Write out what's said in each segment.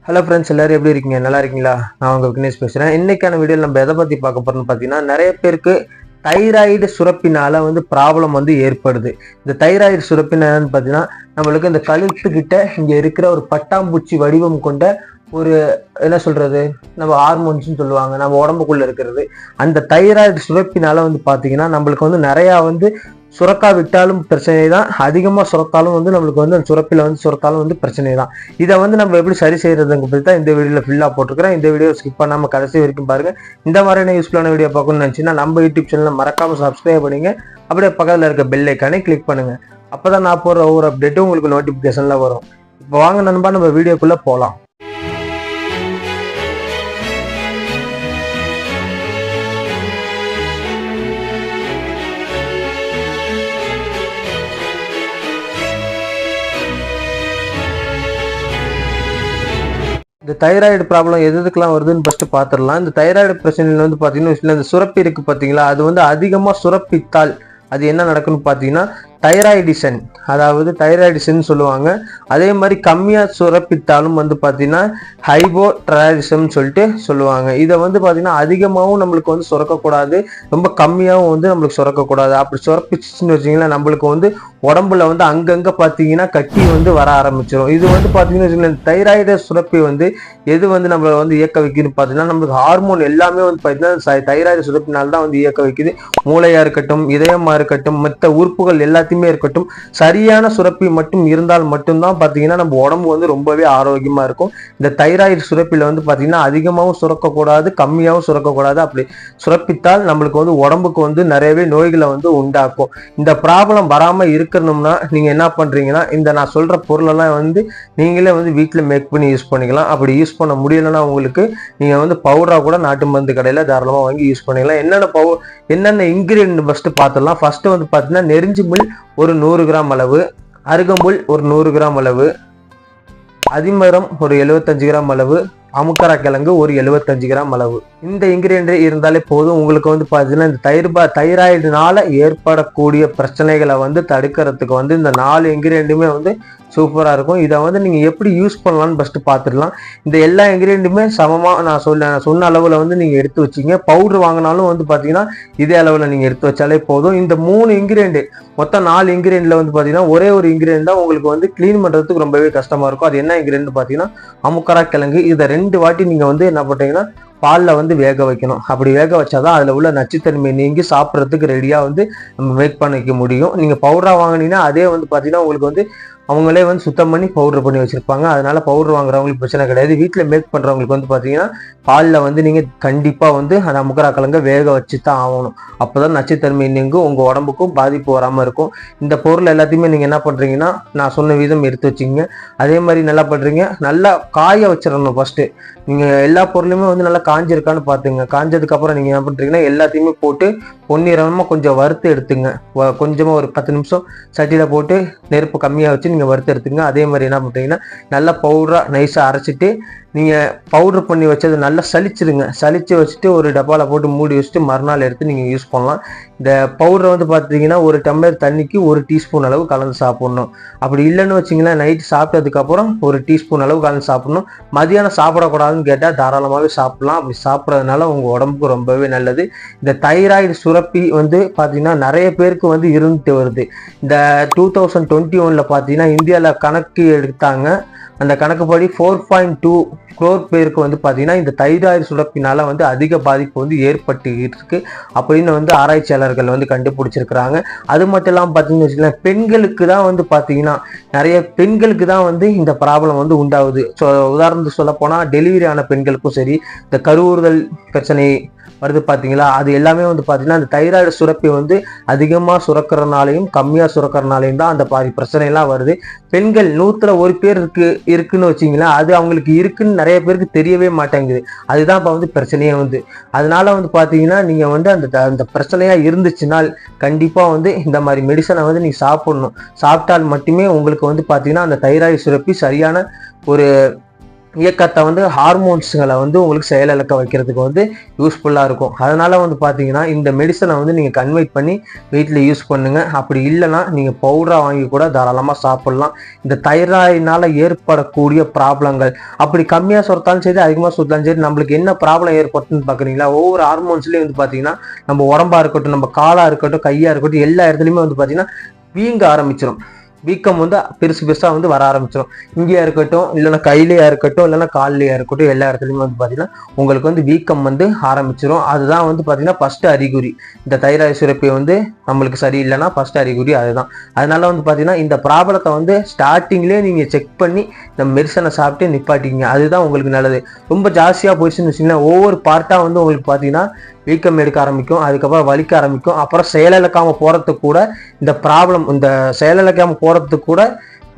Hello friends, எல்லாரும் எப்படி இருக்கீங்க? நல்லா இருக்கீங்களா? நான் உங்கள் விக்னேஷ் பேசுகிறேன். இன்னைக்கான வீடியோவில் நம்ம எதை பற்றி பார்க்க போகிறோம்னு பார்த்தீங்கன்னா, நிறைய பேருக்கு தைராய்டு சுரப்பினால ப்ராப்ளம் ஏற்படுது. இந்த தைராய்டு சுரப்பினாலன்னு பார்த்தீங்கன்னா, நம்மளுக்கு இந்த கழுத்துக்கிட்ட இங்கே இருக்கிற ஒரு பட்டாம்பூச்சி வடிவம் கொண்ட ஒரு என்ன சொல்றது, நம்ம ஹார்மோன்ஸ்னு சொல்லுவாங்க, நம்ம உடம்புக்குள்ள இருக்கிறது. அந்த தைராய்டு சுரப்பினால பார்த்தீங்கன்னா நம்மளுக்கு நிறையா சுரக்கா விட்டாலும் பிரச்சனை தான், அதிகமாக சுரத்தாலும் நம்மளுக்கு அந்த சுரப்பில சுரத்தாலும் பிரச்சனை தான். இதை நம்ம எப்படி சரி செய்யறதுங்க பற்றி தான் இந்த வீடியோவில் ஃபுல்லாக போட்டுருக்கிறேன். இந்த வீடியோ ஸ்கிப் பண்ணாமல் கடைசி வரைக்கும் பாருங்க. இந்த மாதிரியான யூஸ்ஃபுல்லான வீடியோ பார்க்கணும்னு நினச்சிங்கன்னா நம்ம யூடியூப் சேனலில் மறக்காம சப்ஸ்கிரைப் பண்ணுங்க. அப்படியே பக்கத்தில் இருக்க பெல் ஐக்கானே கிளிக் பண்ணுங்க. அப்போதான் நான் போடுற ஒவ்வொரு அப்டேட்டும் உங்களுக்கு நோட்டிஃபிகேஷன்ல வரும். இப்போ வாங்க நண்பா, நம்ம வீடியோக்குள்ள போகலாம். இந்த தைராய்டு ப்ராப்ளம் எதுக்கெல்லாம் வருதுன்னு ஃபர்ஸ்ட் பார்த்துடலாம். இந்த தைராய்டு பிரச்சனையில் பார்த்தீங்கன்னா இந்த சுரப்பி இருக்கு பார்த்தீங்களா, அது அதிகமாக சுரப்பித்தால் அது என்ன நடக்குன்னு பார்த்தீங்கன்னா தைராய்டிசன், அதாவது தைராய்டிசன் சொல்லுவாங்க. அதே மாதிரி கம்மியாக சுரப்பித்தாலும் பார்த்தீங்கன்னா ஹைபோதைராய்டிசம் சொல்லிட்டு சொல்லுவாங்க. இதை பார்த்தீங்கன்னா அதிகமாகவும் நம்மளுக்கு சுரக்கக்கூடாது, ரொம்ப கம்மியாகவும் நம்மளுக்கு சுரக்கக்கூடாது. அப்படி சுரப்பிச்சுன்னு வச்சிங்கன்னா நம்மளுக்கு உடம்புல அங்கங்கே பார்த்தீங்கன்னா கட்டி வர ஆரம்பிச்சிடும். இது பார்த்தீங்கன்னா வச்சுக்கோங்களேன், தைராய்டு சுரப்பி எது நம்மளை இயக்க வைக்குதுன்னு பார்த்தீங்கன்னா நம்மளுக்கு ஹார்மோன் எல்லாமே பார்த்தீங்கன்னா தைராய்டு சுரப்பினால்தான் இயக்க வைக்குது. மூளையா இருக்கட்டும், இதயமா இருக்கட்டும், மற்ற உறுப்புகள் எல்லாத்தையுமே இருக்கட்டும், சரியான சுரப்பி மட்டும் இருந்தால் மட்டும்தான் பார்த்தீங்கன்னா நம்ம உடம்பு ரொம்பவே ஆரோக்கியமா இருக்கும். இந்த தைராய்டு சுரப்பில பார்த்தீங்கன்னா அதிகமாகவும் சுரக்கக்கூடாது, கம்மியாகவும் சுரக்கக்கூடாது. அப்படி சுரப்பித்தால் நம்மளுக்கு உடம்புக்கு நிறையவே நோய்களை உண்டாக்கும். இந்த ப்ராப்ளம் வராம இருக்கணும்னா நீங்க என்ன பண்றீங்கன்னா, இந்த நான் சொல்ற பொருளெல்லாம் நீங்களே வீட்டில் மேக் பண்ணி யூஸ் பண்ணிக்கலாம். அப்படி யூஸ் பண்ண முடியலன்னா உங்களுக்கு நீங்க பவுடரா கூட நாட்டு மருந்து கடையில தாராளமா வாங்கி யூஸ் பண்ணிக்கலாம். என்னென்ன இன்கிரியன்ட் ஃபர்ஸ்ட் பார்த்துடலாம். ஃபர்ஸ்ட் பார்த்தீங்கன்னா நெருஞ்சி முள் ஒரு 100 கிராம் அளவு, அருகம்புல் ஒரு 100 கிராம் அளவு, அதிமரம் ஒரு 75 கிராம் அளவு, அமுக்கரா கிழங்கு ஒரு 75 கிராம் அளவு. இந்த இன்கிரியன்ட் இருந்தாலே போதும். உங்களுக்கு பார்த்தீங்கன்னா இந்த தைராய்டுனால ஏற்படக்கூடிய பிரச்சனைகளை தடுக்கிறதுக்கு இந்த 4 இன்கிரியன்ட்டுமே சூப்பரா இருக்கும். இதை நீங்க எப்படி யூஸ் பண்ணலாம்னு ஃபர்ஸ்ட் பார்த்துடலாம். இந்த எல்லா இன்கிரியன்ட்டுமே சமமா நான் சொன்ன அளவுல நீங்க எடுத்து வச்சிங்க. பவுடர் வாங்கினாலும் பார்த்தீங்கன்னா இதே அளவுல நீங்க எடுத்து வச்சாலே போதும். இந்த 3 இன்கிரியன்ட் மொத்தம் 4 இன்கிரியன்ட்ல பார்த்தீங்கன்னா ஒரே ஒரு இன்கிரியன்ட் தான் உங்களுக்கு கிளீன் பண்றதுக்கு ரொம்பவே கஷ்டமா இருக்கும். அது என்ன இன்கிரியன்ட் பார்த்தீங்கன்னா அமுக்கரா கிழங்கு. இதை 2 வாட்டி நீங்க என்ன பண்றீங்கன்னா பாலில் வேக வைக்கணும். அப்படி வேக வச்சாதான் அதுல உள்ள நச்சுத்தன்மை நீங்கி சாப்பிட்றதுக்கு ரெடியா நம்ம மேக் பண்ணிக்க முடியும். நீங்க பவுடரா வாங்கினீங்கன்னா அதே பார்த்தீங்கன்னா உங்களுக்கு அவங்களே சுத்தம் பண்ணி பவுடர் பண்ணி வச்சிருப்பாங்க. அதனால பவுடர் வாங்குறவங்களுக்கு பிரச்சனை கிடையாது. வீட்டில் மேக் பண்றவங்களுக்கு பார்த்தீங்கன்னா பாலில் நீங்க கண்டிப்பா அந்த அமுக்கரா கிழங்க வேக வச்சு தான் ஆகணும். அப்போதான் நச்சுத்தன்மை நீங்கும், உங்க உடம்புக்கும் பாதிப்பு வராம இருக்கும். இந்த பொருள் எல்லாத்தையுமே நீங்க என்ன பண்றீங்கன்னா நான் சொன்ன விதம் எடுத்து வச்சிங்க. அதே மாதிரி நல்லா பண்றீங்க, நல்லா காய வச்சிடணும். ஃபர்ஸ்ட் நீங்க எல்லா பொருளுமே நல்லா காஞ்சிருக்கான்னு பாத்துங்க. காஞ்சதுக்கு அப்புறம் நீங்க என்ன பண்றீங்கன்னா எல்லாத்தையுமே போட்டு பொன்னிறமா கொஞ்சம் வறுத்து எடுத்துங்க. கொஞ்சமா ஒரு 10 நிமிஷம் சட்டியில போட்டு நெருப்பு கம்மியா வச்சு நீங்க வறுத்து எடுத்துங்க. அதே மாதிரி என்ன பண்றீங்கன்னா நல்லா பவுடரா நைஸா அரைச்சிட்டு நீங்க பவுடர் பண்ணி வச்சது நல்லா சலிச்சிருங்க. சலிச்சு வச்சுட்டு ஒரு டப்பால போட்டு மூடி வச்சுட்டு மறுநாள் எடுத்து நீங்க யூஸ் பண்ணலாம். இந்த பவுடரை பார்த்தீங்கன்னா ஒரு டம்ளர் தண்ணிக்கு 1 டீஸ்பூன் அளவு கலந்து சாப்பிடணும். அப்படி இல்லைன்னு வச்சிங்கன்னா நைட்டு சாப்பிட்டதுக்கு அப்புறம் 1 டீஸ்பூன் அளவு கலந்து சாப்பிடணும். மதியானம் சாப்பிடக்கூடாதுன்னு கேட்டால் தாராளமாகவே சாப்பிடலாம். அப்படி சாப்பிட்றதுனால உங்க உடம்புக்கு ரொம்பவே நல்லது. இந்த தைராய்டு சுரப்பி பார்த்தீங்கன்னா நிறைய பேருக்கு இருந்துட்டு வருது. இந்த 2021 பார்த்தீங்கன்னா இந்தியாவில் கணக்கு எடுத்தாங்க. அந்த கணக்குப்படி 4.2 crore பேருக்கு பார்த்தீங்கன்னா இந்த தைராய்டு சுரப்பினால அதிக பாதிப்பு ஏற்பட்டு இருக்கு அப்படின்னு ஆராய்ச்சியாளர்கள் கண்டுபிடிச்சிருக்கிறாங்க. அது மட்டும் இல்லாமல் பார்த்தீங்கன்னு வச்சுக்கலாம், பெண்களுக்கு தான் பார்த்தீங்கன்னா நிறைய பெண்களுக்கு தான் இந்த ப்ராப்ளம் உண்டாகுது. ஸோ உதாரணத்துக்கு சொல்ல போனால் டெலிவரி ஆன பெண்களுக்கும் சரி, இந்த கருவுறுதல் பிரச்சனை வருது பார்த்தீங்களா, அது எல்லாமே பார்த்தீங்கன்னா அந்த தைராய்டு சுரப்பி அதிகமாக சுரக்கிறனாலையும் கம்மியாக சுரக்கிறனாலையும் தான் அந்த பாதி பிரச்சனை எல்லாம் வருது. பெண்கள் 100ல் 1 பேர் இருக்குன்னு வச்சிங்களேன், அது அவங்களுக்கு இருக்குன்னு நிறைய பேருக்கு தெரியவே மாட்டேங்குது. அதுதான் இப்போ பிரச்சனையே அதனால பார்த்தீங்கன்னா நீங்க அந்த பிரச்சனையா இருந்துச்சுனால் கண்டிப்பா இந்த மாதிரி மெடிசனை நீங்க சாப்பிடணும். சாப்பிட்டால் மட்டுமே உங்களுக்கு பார்த்தீங்கன்னா அந்த தைராய்டு சுரப்பி சரியான ஒரு இயக்கத்தை வந்து ஹார்மோன்ஸுங்களை வந்து உங்களுக்கு செயலிழக்க வைக்கிறதுக்கு வந்து யூஸ்ஃபுல்லாக இருக்கும். அதனால வந்து பார்த்தீங்கன்னா இந்த மெடிசனை வந்து நீங்கள் கன்வெர்ட் பண்ணி வீட்டில் யூஸ் பண்ணுங்க. அப்படி இல்லைன்னா நீங்கள் பவுடராக வாங்கி கூட தாராளமாக சாப்பிடலாம். இந்த தைராய்டினால ஏற்படக்கூடிய ப்ராப்ளங்கள் அப்படி கம்மியாக சுரத்தாலும் சரி அதிகமாக சுரத்தாலும் சரி நம்மளுக்கு என்ன ப்ராப்ளம் ஏற்படுத்துன்னு பார்க்குறீங்களா? ஒவ்வொரு ஹார்மோன்ஸ்லேயும் வந்து பார்த்தீங்கன்னா நம்ம உடம்பா இருக்கட்டும், நம்ம காலாக இருக்கட்டும், கையாக இருக்கட்டும், எல்லா இடத்துலையுமே வந்து பார்த்தீங்கன்னா வீங்க ஆரம்பிச்சிடும். வீக்கம் வந்து பெருசு பெருசா வந்து வர ஆரம்பிச்சிடும். இங்கேயா இருக்கட்டும், இல்லைன்னா கையிலையா இருக்கட்டும், இல்லைன்னா கால்லையா இருக்கட்டும், எல்லா இடத்துலையுமே வந்து பார்த்தீங்கன்னா உங்களுக்கு வந்து வீக்கம் வந்து ஆரம்பிச்சிடும். அதுதான் வந்து பார்த்தீங்கன்னா ஃபர்ஸ்ட் அறிகுறி. இந்த தைராய்டு சுரப்பி வந்து நம்மளுக்கு சரியில்லைன்னா ஃபர்ஸ்ட் அறிகுறி அதுதான். அதனால வந்து பார்த்தீங்கன்னா இந்த ப்ராப்ளத்தை வந்து ஸ்டார்டிங்லேயே நீங்கள் செக் பண்ணி இந்த மெடிசனை சாப்பிட்டு நிப்பாட்டிக்கிங்க. அதுதான் உங்களுக்கு நல்லது. ரொம்ப ஜாஸ்தியாக போயிடுச்சுன்னு வச்சிங்கன்னா ஒவ்வொரு பார்ட்டாக வந்து உங்களுக்கு பார்த்தீங்கன்னா வீக்கம் எடுக்க ஆரம்பிக்கும், அதுக்கப்புறம் வலிக்க ஆரம்பிக்கும், அப்புறம் செயலிழக்காம போறதுக்கு கூட இந்த ப்ராப்ளம், இந்த செயலிழக்காம போறதுக்கு கூட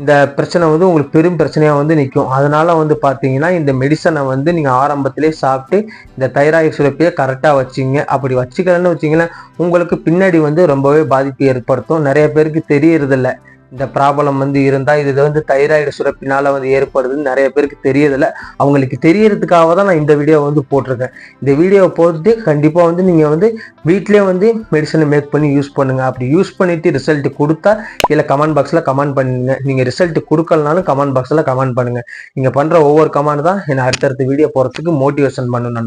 இந்த பிரச்சனை வந்து உங்களுக்கு பெரும் பிரச்சனையா வந்து நிற்கும். அதனால வந்து பார்த்தீங்கன்னா இந்த மெடிசனை வந்து நீங்க ஆரம்பத்திலே சாப்பிட்டு இந்த தைராய்டு சுரப்பியை கரெக்டாக வச்சிங்க. அப்படி வச்சுக்கலன்னு வச்சிங்கன்னா உங்களுக்கு பின்னாடி வந்து ரொம்பவே பாதிப்பு ஏற்படுத்தும். நிறைய பேருக்கு தெரியறதில்ல இந்த ப்ராப்ளம் வந்து இருந்தால் இது வந்து தைராய்டு சுரப்பினால வந்து ஏற்படுதுன்னு நிறைய பேருக்கு தெரியறதில்ல. அவங்களுக்கு தெரியறதுக்காக தான் நான் இந்த வீடியோ வந்து போட்டிருக்கேன். இந்த வீடியோவை போட்டுட்டு கண்டிப்பாக வந்து நீங்கள் வந்து வீட்டிலே வந்து மெடிசனை மேக் பண்ணி யூஸ் பண்ணுங்க. அப்படி யூஸ் பண்ணிட்டு ரிசல்ட் கொடுத்தா கீழே கமெண்ட் பாக்ஸில் கமெண்ட் பண்ணுங்க. நீங்கள் ரிசல்ட் கொடுக்கலனாலும் கமெண்ட் பாக்ஸில் கமெண்ட் பண்ணுங்க. நீங்கள் பண்ணுற ஒவ்வொரு கமெண்ட் தான் என்னை அடுத்தடுத்த வீடியோ போகிறதுக்கு மோட்டிவேஷன் பண்ணணும்.